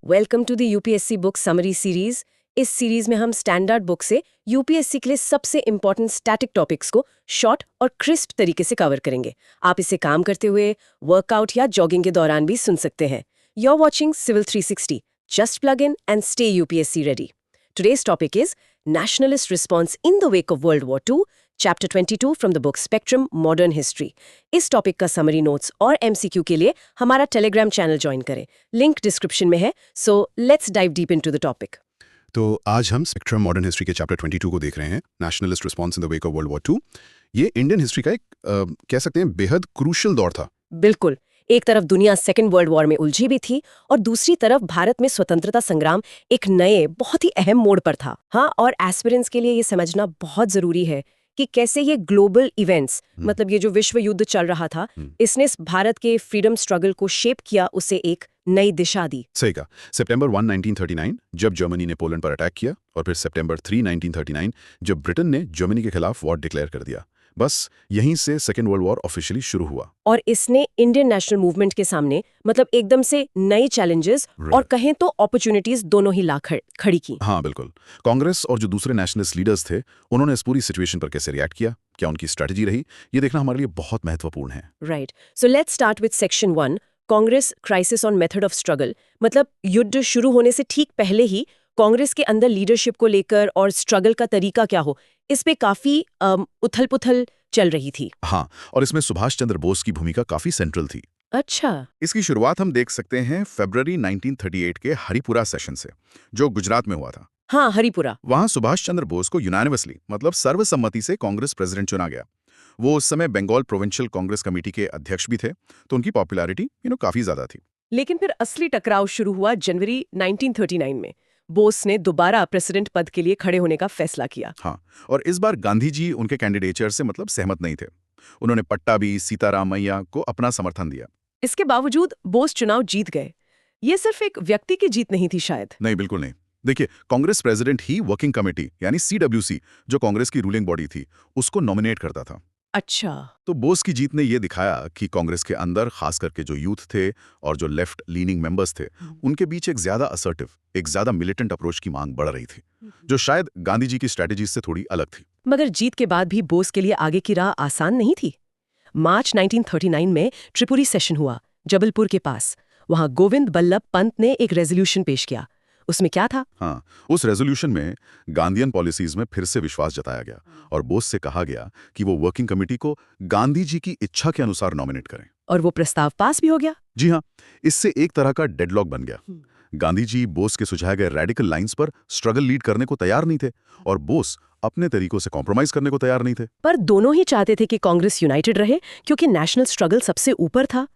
Welcome to the UPSC book summary series. इस series में हम स्टैंडर्ड बुक से यूपीएससी के लिए सबसे इंपॉर्टेंट स्टैटिक टॉपिक्स को शॉर्ट और क्रिस्प तरीके से कवर करेंगे। आप इसे काम करते हुए, वर्कआउट या जॉगिंग के दौरान भी सुन सकते हैं। You are watching civil 360। Just plug in and stay UPSC ready. Today's topic is Nationalist Response in the Wake of World War II, Chapter 22 from the book Spectrum Modern History। इस topic का summary notes और MCQ के लिए हमारा Telegram channel join करें, link description में है। So let's dive deep into the topic. तो आज हम स्पेक्ट्रम मॉडर्न हिस्ट्री के चैप्टर 22 को देख रहे हैं, nationalist response in the wake of world war 2। ये इंडियन हिस्ट्री का एक कह सकते हैं बेहद क्रूशियल दौर था। बिल्कुल, एक तरफ दुनिया सेकेंड वर्ल्ड वॉर में उलझी भी थी और दूसरी तरफ भारत में स्वतंत्रता संग्राम एक नए बहुत ही अहम मोड़ पर था। हाँ, और एस्पिरेंट्स के लिए ये समझना बहुत जरूरी है कि कैसे ये ग्लोबल इवेंट्स, मतलब ये जो विश्व युद्ध चल रहा था, इसने भारत के फ्रीडम स्ट्रगल को शेप किया, उसे एक नई दिशा दी। सही कहा। सितंबर 1, 1939 जब जर्मनी ने पोलैंड पर अटैक किया, और फिर सितंबर 3, 1939 जब ब्रिटेन ने जर्मनी के खिलाफ वॉर डिक्लेयर कर दिया, बस यहीं से सेकेंड वर्ल्ड वॉर ऑफिशियली शुरू हुआ। और इसने इंडियन नेशनल मूवमेंट के सामने मतलब एकदम से नए चैलेंजेस और कहें तो अपॉर्चुनिटीज दोनों ही ला खड़ी की। हाँ बिल्कुल। कांग्रेस और जो दूसरे नेशनलिस्ट लीडर्स थे, उन्होंने इस पूरी सिचुएशन पर कैसे रिएक्ट किया, क्या उनकी स्ट्रेटजी रही, ये देखना हमारे लिए बहुत महत्वपूर्ण है। Right, so let's start with section 1, Congress crisis on method of struggle. मतलब युद्ध शुरू होने से ठीक पहले ही कांग्रेस के अंदर लीडरशिप को लेकर और स्ट्रगल का तरीका क्या हो, इस पे काफी उथल-पुथल चल रही थी। हाँ, और इसमें सुभाष चंद्र बोस की भूमिका काफी सेंट्रल थी। अच्छा। इसकी शुरुआत हम देख सकते हैं फरवरी 1938 के हरिपुरा सेशन से, जो गुजरात में हुआ था। हाँ, हरिपुरा। वहां सुभाष चंद्र बोस को यूनानिमसली मतलब सर्वसम्मति से कांग्रेस प्रेसिडेंट चुना गया। वो उस समय बंगाल प्रोविंशियल कांग्रेस कमेटी के अध्यक्ष भी थे, तो उनकी पॉपुलैरिटी काफी ज्यादा थी। लेकिन फिर असली टकराव शुरू हुआ जनवरी 1939 में। बोस ने दोबारा प्रेसिडेंट पद के लिए खड़े होने का फैसला किया। हाँ, और इस बार गांधी जी उनके कैंडिडेचर से मतलब सहमत नहीं थे। उन्होंने पट्टाभी सीतारामैया को अपना समर्थन दिया। इसके बावजूद बोस चुनाव जीत गए। ये सिर्फ एक व्यक्ति की जीत नहीं थी शायद। नहीं, बिल्कुल नहीं। देखिए, कांग्रेस प्रेसिडेंट ही वर्किंग कमेटी यानी सीडब्ल्यूसी, जो कांग्रेस की रूलिंग बॉडी थी, उसको नॉमिनेट करता था। अच्छा। तो बोस की जीत ने यह दिखाया कि कांग्रेस के अंदर खास करके जो यूथ थे और जो लेफ्ट लीनिंग मेंबर्स थे, उनके बीच एक ज्यादा असर्टिव, एक ज्यादा मिलिटेंट अप्रोच की मांग बढ़ रही थी, जो शायद गांधी जी की स्ट्रेटेजी से थोड़ी अलग थी। मगर जीत के बाद भी बोस के लिए आगे की राह आसान नहीं थी। मार्च 1939 में त्रिपुरी सेशन हुआ, जबलपुर के पास। वहां गोविंद बल्लभ पंत ने एक रेजोल्यूशन पेश किया। उसमें क्या था? हाँ, उस रेजोल्यूशन में गांधीयन पॉलिसीज में फिर से विश्वास जताया गया और बोस से कहा गया कि वो वर्किंग कमेटी को गांधी जी की इच्छा के अनुसार नॉमिनेट करें। और वो प्रस्ताव पास भी हो गया। जी हाँ, इससे एक तरह का डेडलॉक बन गया। गांधी जी बोस के सुझाए गए रेडिकल लाइंस पर स्ट्रगल लीड करने को तैयार नहीं थे, और बोस अपने तरीकों से कॉम्प्रोमाइज करने को तैयार नहीं थे। पर दोनों ही चाहते थे कि कांग्रेस यूनाइटेड रहे, क्योंकि नेशनल स्ट्रगल सबसे ऊपर था।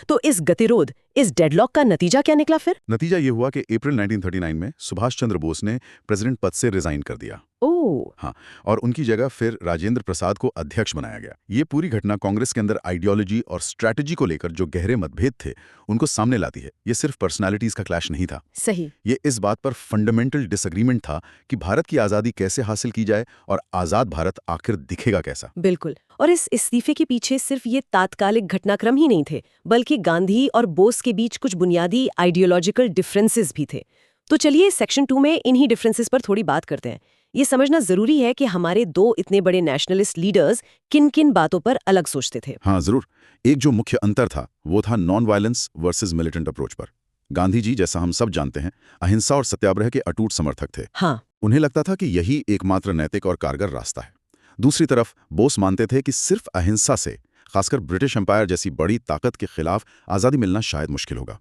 तो इस गतिरोध, इस डेडलॉक का नतीजा क्या निकला फिर? नतीजा ये हुआ कि अप्रैल 1939 में सुभाष चंद्र बोस ने प्रेसिडेंट पद से रिजाइन कर दिया। ओह। हाँ, और उनकी जगह फिर राजेंद्र प्रसाद को अध्यक्ष बनाया गया। ये पूरी घटना कांग्रेस के अंदर आइडियोलॉजी और स्ट्रैटेजी को लेकर जो गहरे मतभेद थे, उनको सामने लाती है। ये सिर्फ पर्सनालिटीज का क्लैश नहीं था। सही। ये इस बात पर फंडामेंटल डिसएग्रीमेंट था कि भारत की आजादी कैसे हासिल की जाए और आजाद भारत आखिर दिखेगा कैसा। बिल्कुल। और इस इस्तीफे के पीछे सिर्फ ये तात्कालिक घटनाक्रम ही नहीं थे, बल्कि गांधी और बोस के बीच कुछ बुनियादी आइडियोलॉजिकल डिफरेंसेस भी थे। तो चलिए सेक्शन 2 में इन्हीं डिफरेंसेस पर थोड़ी बात करते हैं। ये समझना जरूरी है कि हमारे दो इतने बड़े नेशनलिस्ट लीडर्स किन किन बातों पर अलग सोचते थे। हाँ जरूर। एक जो मुख्य अंतर था वो था non violence versus militant approach पर। गांधी जी, जैसा हम सब जानते हैं, अहिंसा और सत्याग्रह के अटूट समर्थक थे। हाँ। उन्हें लगता था कि यही एकमात्र नैतिक और कारगर रास्ता है। दूसरी तरफ बोस मानते थे कि सिर्फ अहिंसा से, खासकर ब्रिटिश एम्पायर जैसी बड़ी ताकत के खिलाफ आजादी मिलना शायद मुश्किल होगा।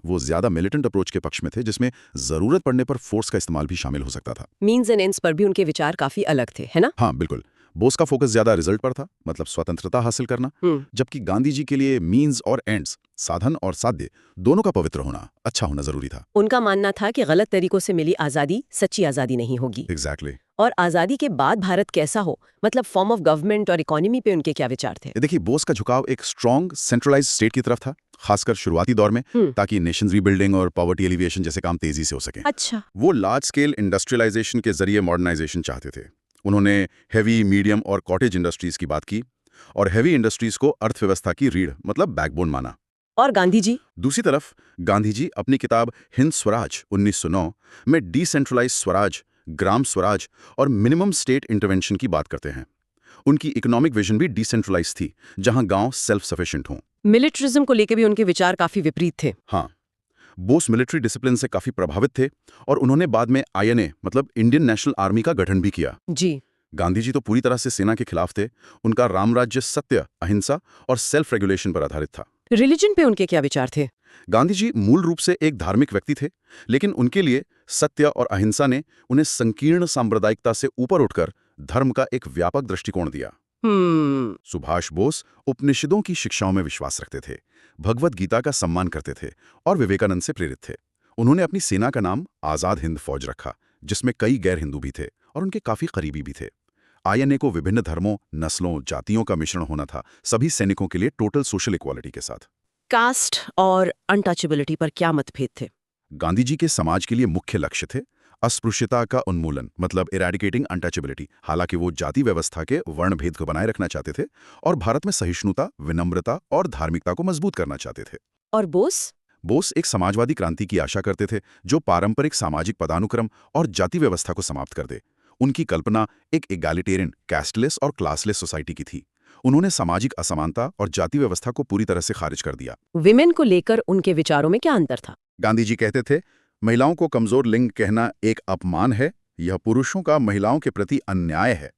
वो ज्यादा मिलिटेंट अप्रोच के पक्ष में थे, जिसमें जरूरत पड़ने पर फोर्स का इस्तेमाल भी शामिल हो सकता था। मीन्स एंड एंड्स पर भी उनके विचार काफी अलग थे, है ना? हाँ बिल्कुल। बोस का फोकस ज्यादा रिजल्ट पर था, मतलब स्वतंत्रता हासिल करना, जबकि गांधी जी के लिए मीन्स और एंड्स, साधन और साध्य, दोनों का पवित्र होना, अच्छा होना जरूरी था। उनका मानना था कि गलत तरीकों से मिली आजादी सच्ची आजादी नहीं होगी। एग्जैक्टली। और आजादी के बाद भारत कैसा हो, मतलब फॉर्म ऑफ गवर्नमेंट और इकोनॉमी पे उनके क्या विचार थे? देखिए, बोस का झुकाव एक स्ट्रॉन्ग सेंट्रलाइज्ड स्टेट की तरफ था, खासकर शुरुआती दौर में, ताकि नेशन रीबिल्डिंग और पॉवर्टी एलिविएशन जैसे काम तेजी से हो सके। अच्छा। वो लार्ज स्केल इंडस्ट्रियलाइजेशन के जरिए मॉडर्नाइजेशन चाहते थे। उन्होंने हेवी, मीडियम और कॉटेज इंडस्ट्रीज की बात की, और हेवी इंडस्ट्रीज को अर्थव्यवस्था की रीढ़ मतलब बैकबोन माना। और गांधी जी? दूसरी तरफ गांधी जी अपनी किताब हिंद स्वराज 1909 में डिसेंट्रलाइज स्वराज, ग्राम स्वराज और मिनिमम स्टेट इंटरवेंशन की बात करते हैं। उनकी इकोनॉमिक विजन भी डिसेंट्रलाइज थी, जहां गांव सेल्फ सफिशिएंट हों। मिलिट्रिज्म को लेकर भी उनके विचार काफी विपरीत थे। हाँ, बोस मिलिट्री डिसिप्लिन से काफी प्रभावित थे और उन्होंने बाद में आईएनए मतलब इंडियन नेशनल आर्मी का गठन भी किया। जी। गांधी जी तो पूरी तरह से सेना के खिलाफ थे। उनका रामराज्य सत्य, अहिंसा और सेल्फ रेगुलेशन पर आधारित था। रिलीजन पे उनके क्या विचार थे? गांधी जी मूल रूप से एक धार्मिक व्यक्ति थे, लेकिन उनके लिए सत्य और अहिंसा ने उन्हें संकीर्ण सांप्रदायिकता से ऊपर उठकर धर्म का एक व्यापक दृष्टिकोण दिया। सुभाष बोस उपनिषदों की शिक्षाओं में विश्वास रखते थे, भगवत गीता का सम्मान करते थे और विवेकानंद से प्रेरित थे। उन्होंने अपनी सेना का नाम आजाद हिंद फौज रखा, जिसमें कई गैर हिंदू भी थे और उनके काफी करीबी भी थे। आईएनए को विभिन्न धर्मों, नस्लों, जातियों का मिश्रण होना था, सभी सैनिकों के लिए टोटल सोशल इक्वालिटी के साथ। कास्ट और अनटचेबिलिटी पर क्या मतभेद थे? गांधी जी के समाज के लिए मुख्य लक्ष्य थे अस्पृश्यता का उन्मूलन, मतलब इरेडिकेटिंग अनटचेबिलिटी। हालांकि वो जाति व्यवस्था के वर्ण भेद को बनाए रखना चाहते थे और भारत में सहिष्णुता, विनम्रता और धार्मिकता को मजबूत करना चाहते थे। और बोस एक समाजवादी क्रांति की आशा करते थे जो पारंपरिक सामाजिक पदानुक्रम और जाति व्यवस्था को समाप्त कर दे। उनकी कल्पना एक इगैलिटेरियन, कैस्टलेस और क्लासलेस सोसाइटी की थी। उन्होंने सामाजिक असमानता और जाति व्यवस्था को पूरी तरह से खारिज कर दिया। विमेन को लेकर उनके विचारों में क्या अंतर था? गांधी जी कहते थे, महिलाओं को कमजोर लिंग कहना एक अपमान है, यह पुरुषों का महिलाओं के प्रति अन्याय है।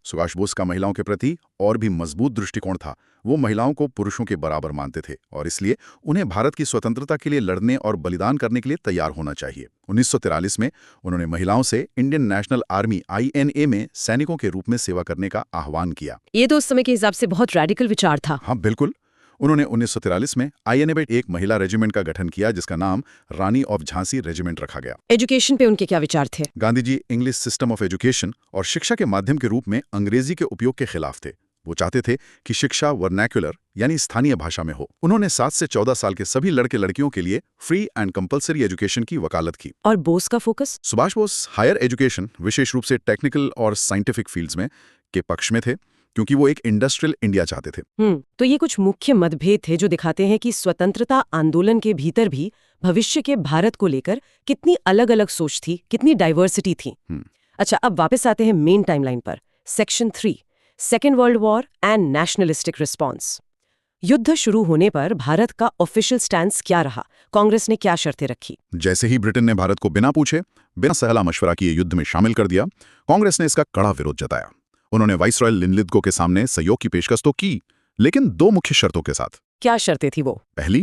सुभाष बोस का महिलाओं के प्रति और भी मजबूत दृष्टिकोण था। वो महिलाओं को पुरुषों के बराबर मानते थे और इसलिए उन्हें भारत की स्वतंत्रता के लिए लड़ने और बलिदान करने के लिए तैयार होना चाहिए। 1943 में उन्होंने महिलाओं से इंडियन नेशनल आर्मी आईएनए में सैनिकों के रूप में सेवा करने का आह्वान किया। ये तो उस समय के हिसाब से बहुत रैडिकल विचार था। हाँ बिल्कुल। उन्होंने 1943 में आईएनए में एक महिला रेजिमेंट का गठन किया, जिसका नाम रानी ऑफ झांसी रेजिमेंट रखा गया। एजुकेशन पे उनके क्या विचार थे? Gandhi ji English system of education और शिक्षा के माध्यम के रूप में अंग्रेजी के उपयोग के खिलाफ थे। वो चाहते थे कि शिक्षा वर्नैक्युलर यानी स्थानीय भाषा में हो। उन्होंने 7 से 14 साल के सभी लड़के लड़कियों के लिए फ्री एंड कंपलसरी एजुकेशन की वकालत की। और बोस का फोकस? सुभाष बोस हायर एजुकेशन, विशेष रूप से टेक्निकल और साइंटिफिक फील्ड्स में के पक्ष में थे, क्योंकि वो एक इंडस्ट्रियल इंडिया चाहते थे। तो ये कुछ मुख्य मतभेद थे जो दिखाते हैं कि स्वतंत्रता आंदोलन के भीतर भी भविष्य के भारत को लेकर कितनी अलग अलग सोच थी, कितनी डाइवर्सिटी थी। अच्छा, अब वापस आते हैं मेन टाइमलाइन पर। Section 3, second world war and nationalistic response. युद्ध शुरू होने पर भारत का ऑफिशियल स्टैंड क्या रहा? कांग्रेस ने क्या शर्तें रखी? जैसे ही ब्रिटेन ने भारत को बिना पूछे, बिना सलाह मशवरा किए युद्ध में शामिल कर दिया, कांग्रेस ने इसका कड़ा विरोध जताया। उन्होंने वाइसरॉय लिनलिथगो के सामने सहयोग की पेशकश तो की, लेकिन 2 मुख्य शर्तों के साथ। क्या शर्तें थी वो? पहली,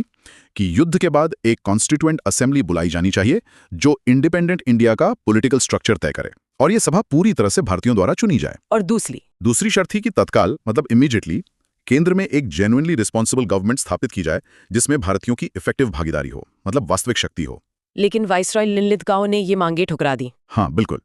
कि युद्ध के बाद एक कॉन्स्टिट्यूएंट असेंबली बुलाई जानी चाहिए जो इंडिपेंडेंट इंडिया का पॉलिटिकल स्ट्रक्चर तय करे और ये सभा पूरी तरह से भारतीयों द्वारा चुनी जाए। और दूसरी शर्त थी कि तत्काल, मतलब इमीडिएटली, केंद्र में एक जेन्युइनली रिस्पॉन्सिबल गवर्नमेंट स्थापित की जाए जिसमें भारतीयों की इफेक्टिव भागीदारी हो, मतलब वास्तविक शक्ति हो। लेकिन वाइसरॉय लिनलिथगो ने ये मांगे ठुकरा दी। हाँ बिल्कुल।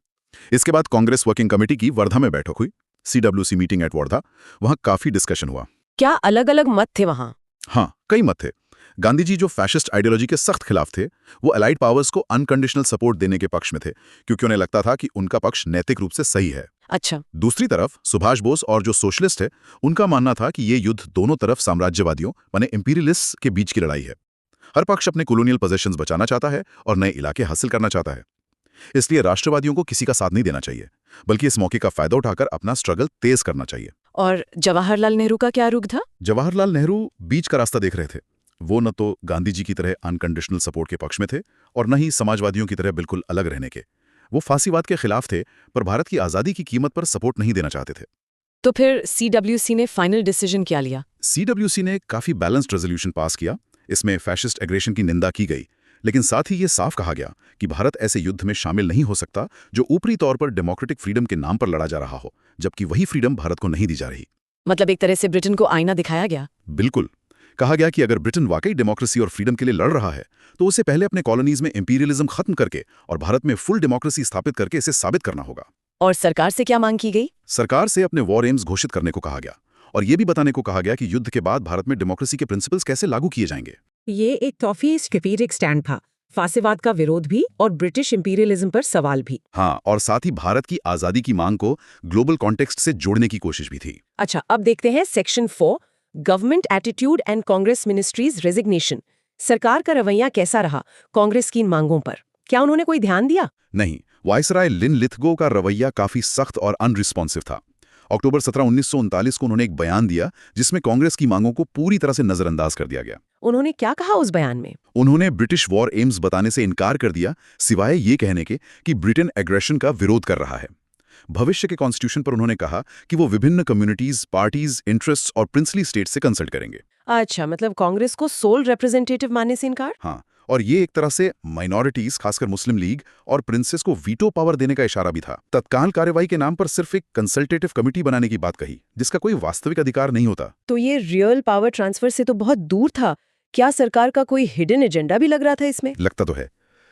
इसके बाद कांग्रेस वर्किंग कमेटी की वर्धा में बैठक हुई, CWC मीटिंग एट वर्धा। वहां काफी डिस्कशन हुआ। क्या अलग अलग मत थे वहां? हाँ, कई मत थे। गांधी जी जो फैशिस्ट आइडियोलॉजी के सख्त खिलाफ थे, वो अलाइड पावर्स को अनकंडीशनल सपोर्ट देने के पक्ष में थे, क्योंकि उन्हें लगता था कि उनका पक्ष नैतिक रूप से सही है। अच्छा। दूसरी तरफ सुभाष बोस और जो सोशलिस्ट है, उनका मानना था कि ये युद्ध दोनों तरफ साम्राज्यवादियों माने इंपीरियलिस्ट के बीच की लड़ाई है। हर पक्ष अपने कॉलोनियल पोजेशंस बचाना चाहता है और नए इलाके हासिल करना चाहता है। इसलिए राष्ट्रवादियों को किसी का साथ नहीं देना चाहिए, बल्कि इस मौके का फायदा उठाकर अपना स्ट्रगल तेज करना चाहिए। और जवाहरलाल नेहरू का क्या रुख था? जवाहरलाल नेहरू बीच का रास्ता देख रहे थे। वो न तो गांधी जी की तरह अनकंडीशनल सपोर्ट के पक्ष में थे और न ही समाजवादियों की तरह बिल्कुल अलग रहने के। वो फांसीवाद के खिलाफ थे, पर भारत की आजादी की कीमत पर सपोर्ट नहीं देना चाहते थे। तो फिर CWC ने फाइनल डिसीजन क्या लिया? CWC ने काफी बैलेंस्ड रेजोल्यूशन पास किया। इसमें फैशिस्ट एग्रेशन की निंदा की गई, लेकिन साथ ही ये साफ कहा गया कि भारत ऐसे युद्ध में शामिल नहीं हो सकता जो ऊपरी तौर पर डेमोक्रेटिक फ्रीडम के नाम पर लड़ा जा रहा हो, जबकि वही फ्रीडम भारत को नहीं दी जा रही। मतलब एक तरह से ब्रिटेन को आईना दिखाया गया। बिल्कुल। कहा गया कि अगर ब्रिटेन वाकई डेमोक्रेसी और फ्रीडम के लिए लड़ रहा है, तो उसे पहले अपने कॉलोनीज में इंपीरियलिज्म खत्म करके और भारत में फुल डेमोक्रेसी स्थापित करके इसे साबित करना होगा। और सरकार से क्या मांग की गई? सरकार से अपने वॉर एम्स घोषित करने को कहा गया और यह भी बताने को कहा गया कि युद्ध के बाद भारत में डेमोक्रेसी के प्रिंसिपल्स कैसे लागू किए जाएंगे। ये एक काफी स्ट्रेटेजिक स्टैंड था, फांसीवाद का विरोध भी और ब्रिटिश इंपीरियलिज्म पर सवाल भी। हाँ, और साथ ही भारत की आजादी की मांग को ग्लोबल कॉन्टेक्स्ट से जोड़ने की कोशिश भी थी। अच्छा, अब देखते हैं section 4, government attitude and Congress ministries resignation. सरकार का रवैया कैसा रहा कांग्रेस की इन मांगों पर? क्या उन्होंने कोई ध्यान दिया? नहीं, वायसराय लिन लिथगो का रवैया काफी सख्त और अनरिस्पॉन्सिव था। अक्टूबर 17, 1939 को उन्होंने एक बयान दिया जिसमें कांग्रेस की मांगों को पूरी तरह से नजरअंदाज कर दिया गया। उन्होंने क्या कहा उस बयान में? उन्होंने ब्रिटिश वॉर एम्स बताने से इनकार कर दिया, सिवाय ये कहने के कि ब्रिटेन एग्रेशन का विरोध कर रहा है। भविष्य के कॉन्स्टिट्यूशन पर उन्होंने कहा कि वो विभिन्न कम्युनिटीज, पार्टीज, इंटरेस्ट्स और प्रिंसली स्टेट से कंसल्ट करेंगे। अच्छा, मतलब कांग्रेस को सोल रिप्रेजेंटेटिव मानने से इनकार? हाँ, और ये एक तरह से माइनॉरिटीज, खासकर मुस्लिम लीग और प्रिंसेस को वीटो पावर देने का इशारा भी था। तत्काल कार्रवाई के नाम पर सिर्फ एक कंसल्टेटिव कमिटी बनाने की बात कही, जिसका कोई वास्तविक अधिकार नहीं होता। तो ये रियल पावर ट्रांसफर से तो बहुत दूर था। क्या सरकार का कोई हिडन एजेंडा भी लग रहा था इसमें? लगता तो है।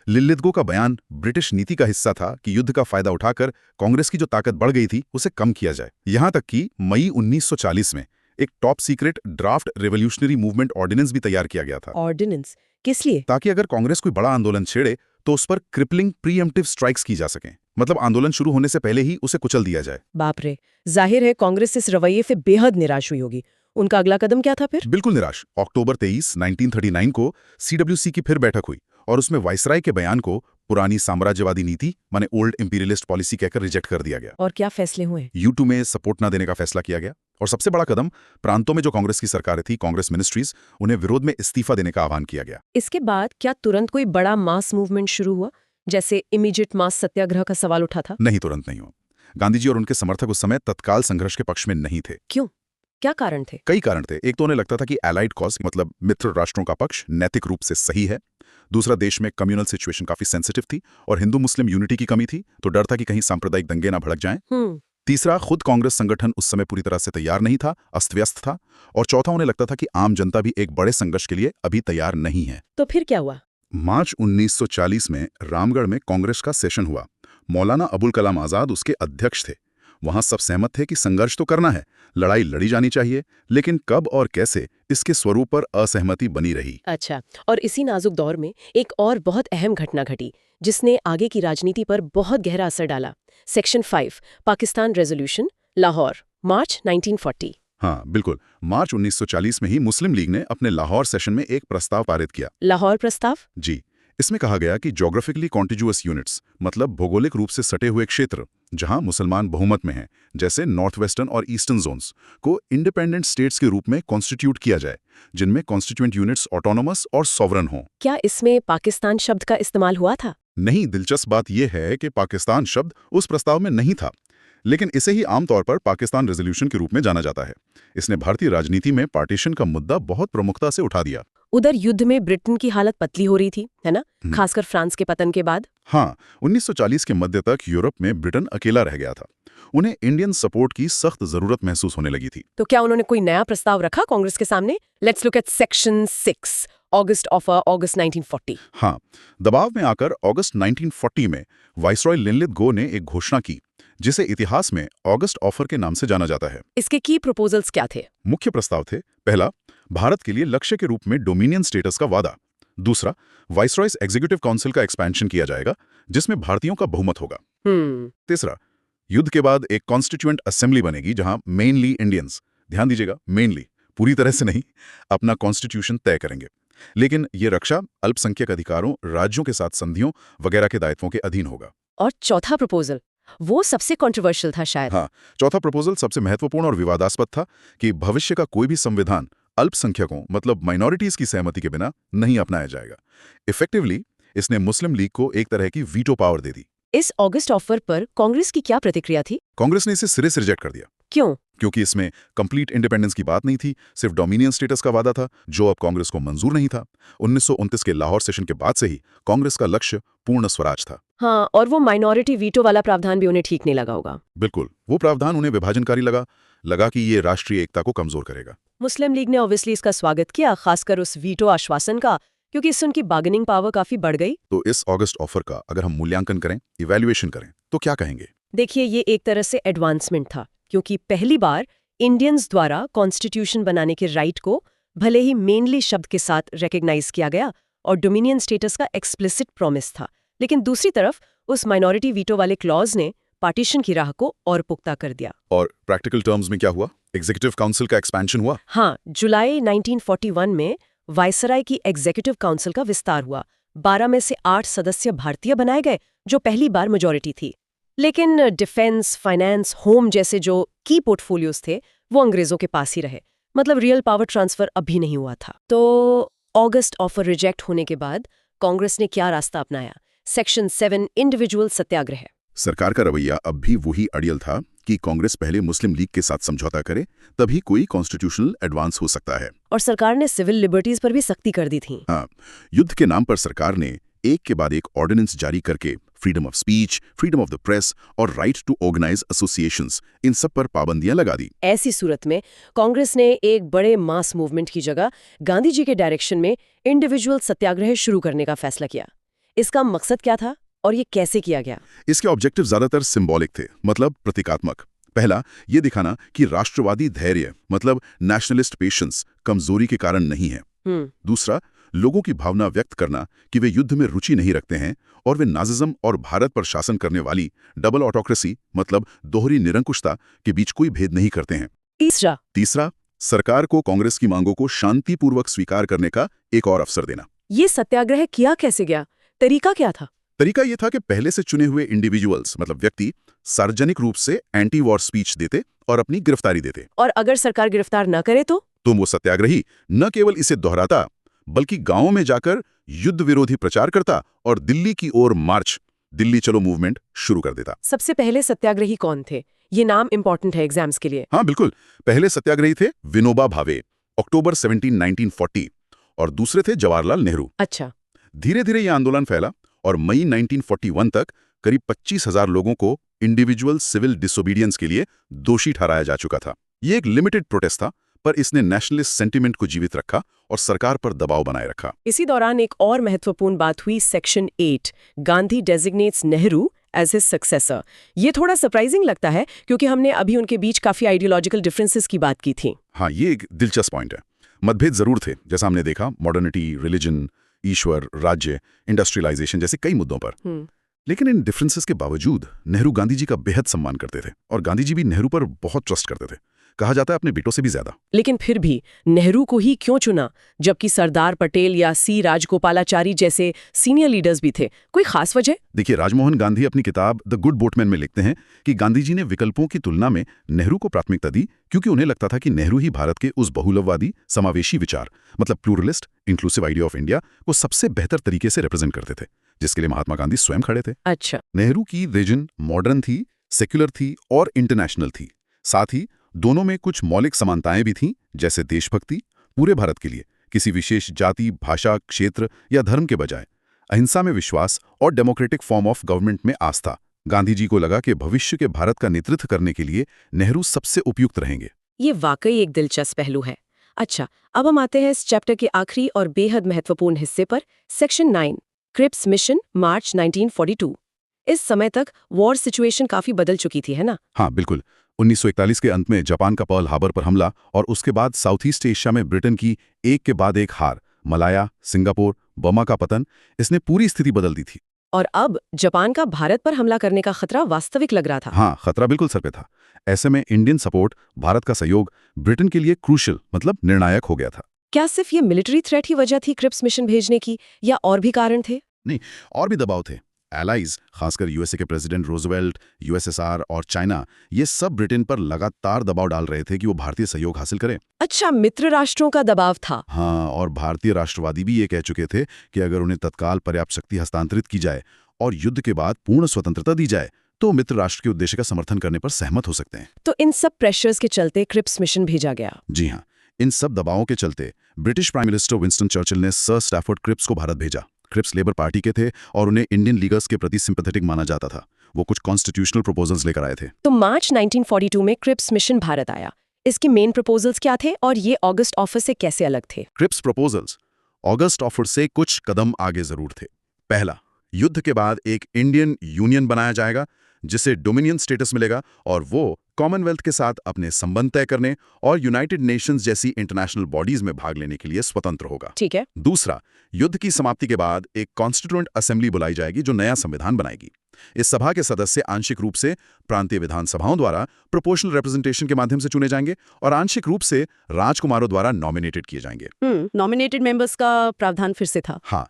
लिलिथगो का बयान ब्रिटिश नीति का हिस्सा था कि युद्ध का फायदा उठाकर कांग्रेस की जो ताकत बढ़ गई थी उसे कम किया जाए। यहां तक कि मई 1940 में एक top secret draft revolutionary movement ordinance भी तैयार किया गया था। ऑर्डिनेंस किस लिए? ताकि अगर कांग्रेस कोई बड़ा आंदोलन छेड़े तो उस पर क्रिपलिंग प्रीएम्प्टिव स्ट्राइक्स की जा सकें, मतलब आंदोलन शुरू होने से पहले ही उसे कुचल दिया जाए। बाप रे, जाहिर है कांग्रेस इस रवैये से बेहद निराश हुई होगी। उनका अगला कदम क्या था फिर? बिल्कुल निराश। अक्टूबर 23, 1939 को सीडब्ल्यूसी की फिर बैठक हुई और उसमें वायसराय के बयान को पुरानी साम्राज्यवादी नीति माने ओल्ड इंपीरियलिस्ट पॉलिसी कहकर रिजेक्ट कर दिया गया। और क्या फैसले हुए? U2 में सपोर्ट न देने का फैसला किया गया और सबसे बड़ा कदम, प्रांतों में जो कांग्रेस की सरकारें थी, कांग्रेस मिनिस्ट्रीज, उन्हें विरोध में इस्तीफा देने का आह्वान किया गया। इसके बाद क्या तुरंत कोई बड़ा मास मूवमेंट शुरू हुआ, जैसे इमीडिएट मास सत्याग्रह का सवाल उठा था? नहीं, तुरंत नहीं हुआ। गांधी जी और उनके समर्थक उस समय तत्काल संघर्ष के पक्ष में नहीं थे। क्यों? क्या कारण थे? कई कारण थे। एक तो उन्हें लगता था कि एलाइड कॉज, मतलब मित्र राष्ट्रों का पक्ष, नैतिक रूप से सही है। दूसरा, देश में कम्युनल सिचुएशन काफी सेंसिटिव थी और हिंदू मुस्लिम यूनिटी की कमी थी, तो डर था कि कहीं सांप्रदायिक दंगे ना भड़क जाएं। तीसरा, खुद कांग्रेस संगठन उस समय पूरी तरह से तैयार नहीं था, अस्त-व्यस्त था। और चौथा, उन्हें लगता था कि आम जनता भी एक बड़े संघर्ष के लिए अभी तैयार नहीं है। तो फिर क्या हुआ? मार्च 1940 में रामगढ़ में कांग्रेस का सेशन हुआ। मौलाना अबुल कलाम आजाद उसके अध्यक्ष थे। वहां सब सहमत थे कि संघर्ष तो करना है, लड़ाई लड़ी जानी चाहिए, लेकिन कब और कैसे, इसके स्वरूप पर असहमति बनी रही। अच्छा, और इसी नाजुक दौर में एक और बहुत अहम घटना घटी जिसने आगे की राजनीति पर बहुत गहरा असर डाला। सेक्शन 5 पाकिस्तान रेजोल्यूशन, लाहौर, मार्च 1940। हाँ बिल्कुल, मार्च 1940 में ही मुस्लिम लीग ने अपने लाहौर सेशन में एक प्रस्ताव पारित किया। लाहौर प्रस्ताव? जी, इसमें कहा गया कि ज्योग्राफिकली कॉन्टिग्यूअस यूनिट्स, मतलब भौगोलिक रूप से सटे हुए क्षेत्र जहां मुसलमान बहुमत में हैं, जैसे नॉर्थ वेस्टर्न और ईस्टर्न जोन्स, को इंडिपेंडेंट स्टेट्स के रूप में कॉन्स्टिट्यूट किया जाए, जिनमें कॉन्स्टिट्यूएंट यूनिट्स ऑटोनोमस और सॉवरन हों। क्या इसमें पाकिस्तान शब्द का इस्तेमाल हुआ था? नहीं, दिलचस्प बात यह है कि पाकिस्तान शब्द उस प्रस्ताव में नहीं था, लेकिन इसे ही आमतौर पर पाकिस्तान रेजोल्यूशन के रूप में जाना जाता है। इसने भारतीय राजनीति में पार्टीशन का मुद्दा बहुत प्रमुखता से उठा दिया। उधर युद्ध में ब्रिटेन की हालत पतली हो रही थी, है ना, खासकर फ्रांस के पतन के बाद। हाँ, 1940 के मध्य तक यूरोप में ब्रिटेन अकेला रह गया था। उन्हें इंडियन सपोर्ट की सख्त जरूरत महसूस होने लगी थी। तो क्या उन्होंने कोई नया प्रस्ताव रखा कांग्रेस के सामने? Let's look at section 6, August offer, अगस्त 1940। हाँ, दबाव में आकर अगस्त 1940 में वाइसरॉय लिनलिथगो ने एक घोषणा की जिसे इतिहास में अगस्त ऑफर के नाम से जाना जाता है। इसके की प्रपोजल्स क्या थे? मुख्य प्रस्ताव थे, पहला, भारत के लिए लक्ष्य के रूप में डोमिनियन स्टेटस का वादा। दूसरा, वाइसरॉयज एग्जीक्यूटिव काउंसिल का एक्सपेंशन किया जाएगा जिसमें भारतीयों का बहुमत होगा। तीसरा, युद्ध के बाद एक कॉन्स्टिट्यूएंट असेंबली बनेगी जहां मेनली इंडियंस, ध्यान दीजिएगा, मेनली, पूरी तरह से नहीं, अपना कॉन्स्टिट्यूशन तय करेंगे, लेकिन ये रक्षा अल्पसंख्यक अधिकारों, राज्यों के साथ संधियों वगैरह के दायित्वों के अधीन होगा। और चौथा प्रपोजल, वो सबसे कंट्रोवर्शियल था शायद। हाँ, चौथा प्रपोजल सबसे महत्वपूर्ण और विवादास्पद था कि भविष्य का कोई भी संविधान अल्पसंख्यकों, मतलब माइनॉरिटीज की सहमति के बिना नहीं अपनाया जाएगा। इफेक्टिवली इसने मुस्लिम लीग को एक तरह की वीटो पावर दे दी। इस अगस्त ऑफर पर कांग्रेस की क्या प्रतिक्रिया थी? कांग्रेस ने इसे सिरे से रिजेक्ट कर दिया। क्यों? क्योंकि इसमें कंप्लीट इंडिपेंडेंस की बात नहीं थी, सिर्फ डोमिनियन स्टेटस का वादा था जो अब कांग्रेस को मंजूर नहीं था। 1929 के लाहौर सेशन के बाद से ही कांग्रेस का लक्ष्य पूर्ण स्वराज था। हाँ, और वो माइनॉरिटी वीटो वाला प्रावधान भी उन्हें ठीक नहीं लगा होगा। बिल्कुल, वो प्रावधान उन्हें विभाजनकारी लगा कि ये राष्ट्रीय एकता को कमजोर करेगा। मुस्लिम लीग ने ऑब्वियसली इसका स्वागत किया, खासकर उस वीटो आश्वासन का, क्योंकि इससे उनकी बार्गेनिंग पावर काफी बढ़ गई। तो इस अगस्त ऑफर का अगर हम मूल्यांकन करें, इवैल्यूएशन करें, तो क्या कहेंगे? देखिए, ये एक तरह से एडवांसमेंट था, क्योंकि पहली बार इंडियंस द्वारा कॉन्स्टिट्यूशन बनाने के राइट को भले ही मेनली शब्द के साथ रिकॉग्नाइज किया गया और डोमिनियन स्टेटस का एक्सप्लिसिट प्रॉमिस था, लेकिन दूसरी तरफ उस माइनॉरिटी वीटो वाले क्लॉज ने पार्टीशन की राह को और पुख्ता कर दिया। और प्रैक्टिकल टर्म्स में क्या हुआ? एग्जीक्यूटिव काउंसिल का एक्सपेंशन हुआ। हाँ, जुलाई 1941 में वायसराय की एग्जीक्यूटिव काउंसिल का विस्तार हुआ। 12 में से 8 सदस्य भारतीय बनाए गए, जो पहली बार मेजॉरिटी थी। लेकिन डिफेंस, फाइनेंस, होम जैसे जो की पोर्टफोलियोज थे, वो अंग्रेजों के पास ही रहे। मतलब रियल पावर ट्रांसफर अभी नहीं हुआ था। तो ऑगस्ट ऑफर रिजेक्ट होने के बाद कांग्रेस ने क्या रास्ता अपनाया? सेक्शन 7 इंडिविजुअल सत्याग्रह। सरकार का रवैया अब भी वही अड़ियल था कि कांग्रेस पहले मुस्लिम लीग के साथ समझौता करे, तभी कोई कॉन्स्टिट्यूशनल एडवांस हो सकता है। और सरकार ने सिविल लिबर्टीज पर भी सख्ती कर दी थी। हाँ, युद्ध के नाम पर सरकार ने एक के बाद एक ऑर्डिनेंस जारी करके freedom of speech, freedom of the press और राइट टू ऑर्गेनाइज एसोसिएशंस, इन सब पर पाबंदियां लगा दी। ऐसी सूरत में कांग्रेस ने एक बड़े मास मूवमेंट की जगह गांधी जी के डायरेक्शन में इंडिविजुअल सत्याग्रह शुरू करने का फैसला किया। इसका मकसद क्या था और ये कैसे किया गया? इसके ऑब्जेक्टिव ज्यादातर सिंबॉलिक थे, मतलब प्रतीकात्मक। पहला, ये दिखाना कि राष्ट्रवादी धैर्य, मतलब नेशनलिस्ट पेशेंस, कमजोरी के कारण नहीं है। दूसरा, लोगों की भावना व्यक्त करना कि वे युद्ध में रुचि नहीं रखते हैं और वे नाजिज्म और भारत पर शासन करने वाली डबल ऑटोक्रेसी, मतलब दोहरी निरंकुशता के बीच कोई भेद नहीं करते हैं। तीसरा, सरकार को कांग्रेस की मांगों को शांतिपूर्वक स्वीकार करने का एक और अवसर देना। ये सत्याग्रह किया कैसे गया? तरीका क्या था? तरीका ये था कि पहले से चुने हुए इंडिविजुअल्स, मतलब व्यक्ति, सार्वजनिक रूप से एंटी वॉर स्पीच देते और अपनी गिरफ्तारी देते। और अगर सरकार गिरफ्तार न करे तो वो सत्याग्रही न केवल इसे दोहराता, बल्कि गांवों में जाकर युद्ध विरोधी प्रचार करता और दिल्ली की ओर मार्च, दिल्ली चलो मूवमेंट शुरू कर देता। सबसे पहले सत्याग्रही कौन थे? ये नाम इंपॉर्टेंट है एग्जाम्स के लिए। हाँ बिल्कुल, पहले सत्याग्रही थे विनोबा भावे, अक्टूबर 17, 1940, और दूसरे थे जवाहरलाल नेहरू। अच्छा। धीरे धीरे यह आंदोलन फैला और मई 1941 तक करीब 25,000 लोगों को इंडिविजुअल सिविल डिसोबीडियंस के लिए दोषी ठहराया जा चुका था। ये एक लिमिटेड प्रोटेस्ट था, पर इसने नेशनलिस्ट सेंटिमेंट को जीवित रखा और सरकार पर दबाव बनाए रखा। इसी दौरान एक और महत्वपूर्ण बात हुई, section 8, Gandhi designates Nehru as his successor. ये थोड़ा सरप्राइजिंग लगता है क्योंकि हमने अभी उनके बीच काफी आइडियोलॉजिकल डिफरेंसेस की बात की थी। हाँ, ये एक दिलचस्प पॉइंट है। मतभेद जरूर थे, जैसा हमने देखा, मॉडर्निटी, रिलीजन, ईश्वर, राज्य, इंडस्ट्रियलाइजेशन जैसे कई मुद्दों पर। लेकिन इन डिफरेंसेस के बावजूद नेहरू गांधी जी का बेहद सम्मान करते थे और गांधी जी भी नेहरू पर बहुत ट्रस्ट करते थे, कहा जाता है अपने बेटों से भी ज्यादा। लेकिन फिर भी नेहरू को ही क्यों चुना, जबकि सरदार पटेल या सी राजगोपालाचारी जैसे सीनियर लीडर्स भी थे? कोई खास वजह? देखिए, राजमोहन गांधी अपनी किताब द गुड बोटमैन में लिखते हैं कि गांधी जी ने विकल्पों की तुलना में नेहरू को प्राथमिकता दी, क्योंकि उन्हें लगता था कि नेहरू ही भारत के उस बहुलवादी, समावेशी विचार, मतलब pluralist, inclusive idea of India को सबसे बेहतर तरीके से रिप्रेजेंट करते थे, जिसके लिए महात्मा गांधी स्वयं खड़े थे। अच्छा। नेहरू की विजन मॉडर्न थी, सेक्युलर थी और इंटरनेशनल थी। साथ ही दोनों में कुछ मौलिक समानताएं भी थीं, जैसे देशभक्ति, पूरे भारत के लिए, किसी विशेष जाति, भाषा, क्षेत्र या धर्म के बजाय अहिंसा में विश्वास और डेमोक्रेटिक फॉर्म ऑफ गवर्नमेंट में आस्था। गांधी जी को लगा कि भविष्य के भारत का नेतृत्व करने के लिए नेहरू सबसे उपयुक्त रहेंगे। ये वाकई एक दिलचस्प पहलू है। अच्छा, अब हम आते हैं इस चैप्टर के आखिरी और बेहद महत्वपूर्ण हिस्से पर, सेक्शन 9, क्रिप्स मिशन, मार्च 1942। इस समय तक वॉर सिचुएशन काफी बदल चुकी थी, है ना? हाँ बिल्कुल। 1941 के अंत में जापान का पर्ल हार्बर पर हमला और उसके बाद साउथ ईस्ट एशिया में ब्रिटेन की एक के बाद एक हार, मलाया, सिंगापुर, बर्मा का पतन, इसने पूरी स्थिति बदल दी थी। और अब जापान का भारत पर हमला करने का खतरा वास्तविक लग रहा था। हाँ, खतरा बिल्कुल सर पे था। ऐसे में इंडियन सपोर्ट, भारत का सहयोग ब्रिटेन के लिए क्रूशियल, मतलब निर्णायक हो गया था। क्या सिर्फ ये मिलिट्री थ्रेट ही वजह थी क्रिप्स मिशन भेजने की, या और भी कारण थे? नहीं, और भी दबाव थे। एलाइज, खासकर यूएसए के प्रेसिडेंट रोजवेल्ट, यूएसएसआर और चाइना, ये सब ब्रिटेन पर लगातार दबाव डाल रहे थे कि वो भारतीय सहयोग हासिल करे। अच्छा, मित्र राष्ट्रों का दबाव था। हाँ, और भारतीय राष्ट्रवादी भी ये कह चुके थे कि अगर उन्हें तत्काल पर्याप्त शक्ति हस्तांतरित की जाए और युद्ध के बाद पूर्ण स्वतंत्रता दी जाए, तो मित्र राष्ट्र के उद्देश्य का समर्थन करने पर सहमत हो सकते हैं। तो इन सब प्रेशर्स के चलते क्रिप्स मिशन भेजा गया। जी हाँ, इन सब दबावों के चलते British prime minister Winston Churchill ने सर स्टैफोर्ड क्रिप्स को भारत भेजा। क्रिप्स लेबर पार्टी के थे और उन्हें इंडियन लीगर्स के प्रति सिंपैथेटिक माना जाता था। वो कुछ कॉन्स्टिट्यूशनल प्रपोजल्स लेकर आए थे। तो मार्च 1942 में क्रिप्स मिशन भारत आया। इसके मेन प्रपोजल्स क्या थे और ये ऑगस्ट ऑफर से कैसे अलग थे? क्रिप्स प्रपोजल्स ऑगस्ट ऑफर से कुछ कदम आगे जरूर थे। पहला, युद्ध के बाद एक इंडियन यूनियन बनाया जाएगा जिसे डोमिनियन स्टेटस मिलेगा और वो कॉमनवेल्थ के साथ अपने संबंध तय करने और यूनाइटेड नेशंस जैसी इंटरनेशनल बॉडीज में भाग लेने के लिए स्वतंत्र होगा। ठीक है। दूसरा, युद्ध की समाप्ति के बाद एक कॉन्स्टिट्यूएंट असेंबली बुलाई जाएगी जो नया संविधान बनाएगी। इस सभा के सदस्य आंशिक रूप से प्रांतीय विधानसभाओं द्वारा प्रोपोर्शनल रिप्रेजेंटेशन के माध्यम से चुने जाएंगे और आंशिक रूप से राजकुमारों द्वारा नॉमिनेटेड किए जाएंगे। नॉमिनेटेड मेंबर्स का प्रावधान फिर से था। हाँ।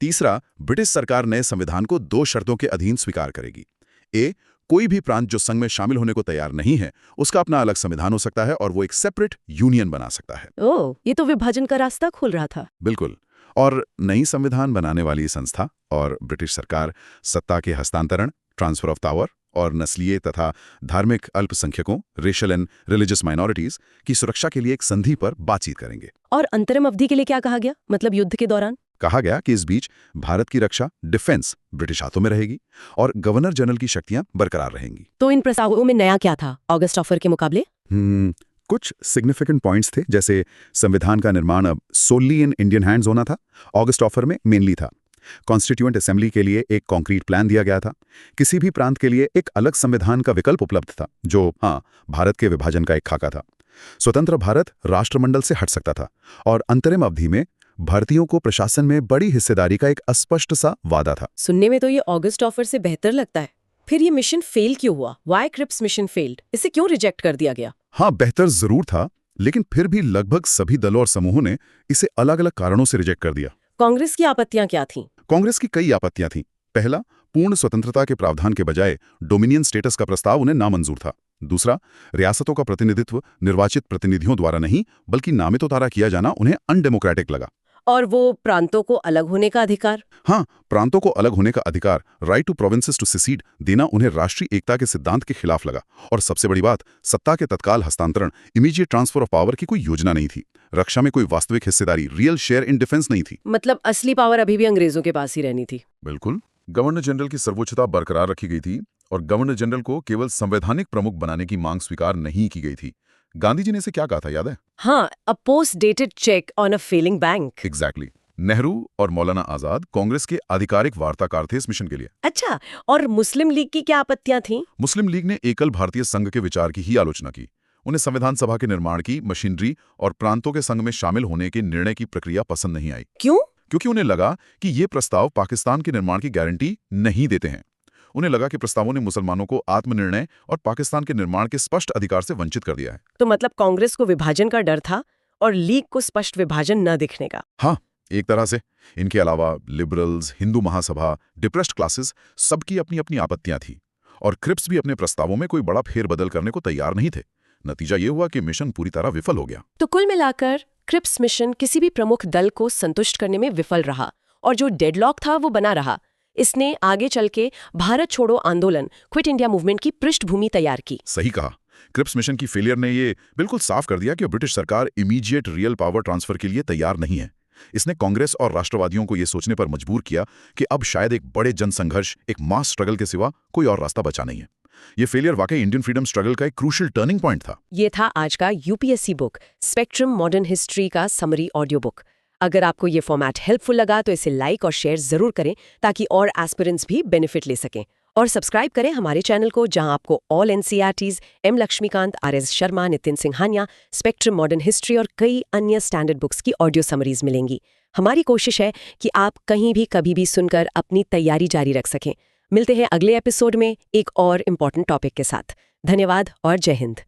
तीसरा, ब्रिटिश सरकार नए संविधान को 2 शर्तों के अधीन स्वीकार करेगी। कोई भी प्रांत जो संघ में शामिल होने को तैयार नहीं है उसका अपना अलग संविधान हो सकता है और वो एक सेपरेट यूनियन बना सकता है। ओह, ये तो विभाजन का रास्ता खोल रहा था। बिल्कुल। और नई संविधान बनाने वाली संस्था और ब्रिटिश सरकार सत्ता के हस्तांतरण, ट्रांसफर ऑफ पावर और नस्लीय तथा धार्मिक अल्पसंख्यकों, रेशियल एंड रिलीजियस माइनॉरिटीज की सुरक्षा के लिए एक संधि पर बातचीत करेंगे। और अंतरिम अवधि के लिए क्या कहा गया, मतलब युद्ध के दौरान? कहा गया कि इस बीच भारत की रक्षा, डिफेंस ब्रिटिश हाथों में रहेगी और गवर्नर जनरल की शक्तियां बरकरार रहेंगी। तो इन प्रस्तावों में नया क्या था ऑगस्ट ऑफर के मुकाबले? कुछ सिग्निफिकेंट पॉइंट्स थे, जैसे संविधान का निर्माण अब सोली इन इंडियन हैंड्स होना था, ऑगस्ट ऑफर में मेनली था। कॉन्स्टिट्यूएंट असेंबली के लिए एक कॉन्क्रीट प्लान दिया गया था। किसी भी प्रांत के लिए एक अलग संविधान का विकल्प उपलब्ध था, जो भारत के विभाजन का एक खाका था। स्वतंत्र भारत राष्ट्रमंडल से हट सकता था और अंतरिम अवधि में भारतीयों को प्रशासन में बड़ी हिस्सेदारी का एक अस्पष्ट सा वादा था। सुनने में तो ये ऑगस्ट ऑफर से बेहतर लगता है। फिर ये मिशन फेल क्यों हुआ? Why Cripps mission failed? इसे क्यों रिजेक्ट कर दिया गया? हाँ, बेहतर जरूर था, लेकिन फिर भी लगभग सभी दलों और समूहों ने इसे अलग अलग कारणों से रिजेक्ट कर दिया। कांग्रेस की आपत्तियां क्या थीं? कांग्रेस की कई आपत्तियां थीं। पहला, पूर्ण स्वतंत्रता के प्रावधान के बजाय डोमिनियन स्टेटस का प्रस्ताव उन्हें नामंजूर था। दूसरा, रियासतों का प्रतिनिधित्व निर्वाचित प्रतिनिधियों द्वारा नहीं बल्कि नामितों द्वारा किया जाना उन्हें अनडेमोक्रेटिक लगा। और वो प्रांतों को अलग होने का अधिकार? हाँ, प्रांतों को अलग होने का अधिकार, राइट टू प्रोविंसेस टू सेसीड देना उन्हें राष्ट्रीय एकता के सिद्धांत के खिलाफ लगा। और सबसे बड़ी बात, सत्ता के तत्काल हस्तांतरण, इमीडिएट ट्रांसफर ऑफ पावर की कोई योजना नहीं थी। रक्षा में कोई वास्तविक हिस्सेदारी, रियल शेयर इन डिफेंस नहीं थी। मतलब असली पावर अभी भी अंग्रेजों के पास ही रहनी थी। बिल्कुल। गवर्नर जनरल की सर्वोच्चता बरकरार रखी गई थी और गवर्नर जनरल को केवल संवैधानिक प्रमुख बनाने की मांग स्वीकार नहीं की गई थी। गांधी जी ने इसे क्या कहा था, याद है? हाँ, a post dated cheque on a failing bank. Exactly. Nehru और मौलाना आजाद कांग्रेस के आधिकारिक वार्ताकार थे इस मिशन के लिए। अच्छा, और मुस्लिम लीग की क्या आपत्तियां थीं? मुस्लिम लीग ने एकल भारतीय संघ के विचार की ही आलोचना की। उन्हें संविधान सभा के निर्माण की, मशीनरी और प्रांतों के संघ में शामिल होने के निर्णय की प्रक्रिया पसंद नहीं आई। क्यों? क्योंकि उन्हें लगा कि ये प्रस्ताव पाकिस्तान के निर्माण की गारंटी नहीं देते हैं। उन्हें लगा कि प्रस्तावों ने मुसलमानों को आत्मनिर्णय और पाकिस्तान के निर्माण के स्पष्ट अधिकार से वंचित कर दिया है। तो मतलब कांग्रेस को विभाजन का डर था और लीग को स्पष्ट विभाजन न दिखने का। हाँ, एक तरह से। इनके अलावा liberals, Hindu Mahasabha, depressed classes, सबकी अपनी अपनी आपत्तियां थी और क्रिप्स भी अपने प्रस्तावों में कोई बड़ा फेरबदल करने को तैयार नहीं थे। नतीजा ये हुआ कि मिशन पूरी तरह विफल हो गया। तो कुल मिलाकर क्रिप्स मिशन किसी भी प्रमुख दल को संतुष्ट करने में विफल रहा और जो डेडलॉक था वो बना रहा। इसने आगे चल के भारत छोड़ो आंदोलन, क्विट इंडिया मूवमेंट की पृष्ठभूमि तैयार की। सही कहा। क्रिप्स मिशन की फेलियर ने ये बिल्कुल साफ कर दिया कि ब्रिटिश सरकार इमीडिएट रियल पावर ट्रांसफर के लिए तैयार नहीं है। इसने कांग्रेस और राष्ट्रवादियों को यह सोचने पर मजबूर किया कि अब शायद एक बड़े जनसंघर्ष, एक मास स्ट्रगल के सिवा कोई और रास्ता बचा नहीं है। ये फेलियर वाकई इंडियन फ्रीडम स्ट्रगल का एक क्रूशियल टर्निंग पॉइंट था। ये था आज का UPSC book spectrum modern history का समरी ऑडियो बुक। अगर आपको ये फॉर्मेट हेल्पफुल लगा तो इसे लाइक और शेयर जरूर करें ताकि और एस्पिरेंट्स भी बेनिफिट ले सकें। और सब्सक्राइब करें हमारे चैनल को, जहां आपको all NCERTs, M Laxmikanth, R S. Sharma, Nitin Singhania, Spectrum modern history और कई अन्य स्टैंडर्ड बुक्स की ऑडियो समरीज मिलेंगी। हमारी कोशिश है कि आप कहीं भी कभी भी सुनकर अपनी तैयारी जारी रख सकें। मिलते हैं अगले एपिसोड में एक और इम्पॉर्टेंट टॉपिक के साथ। धन्यवाद और जय हिंद।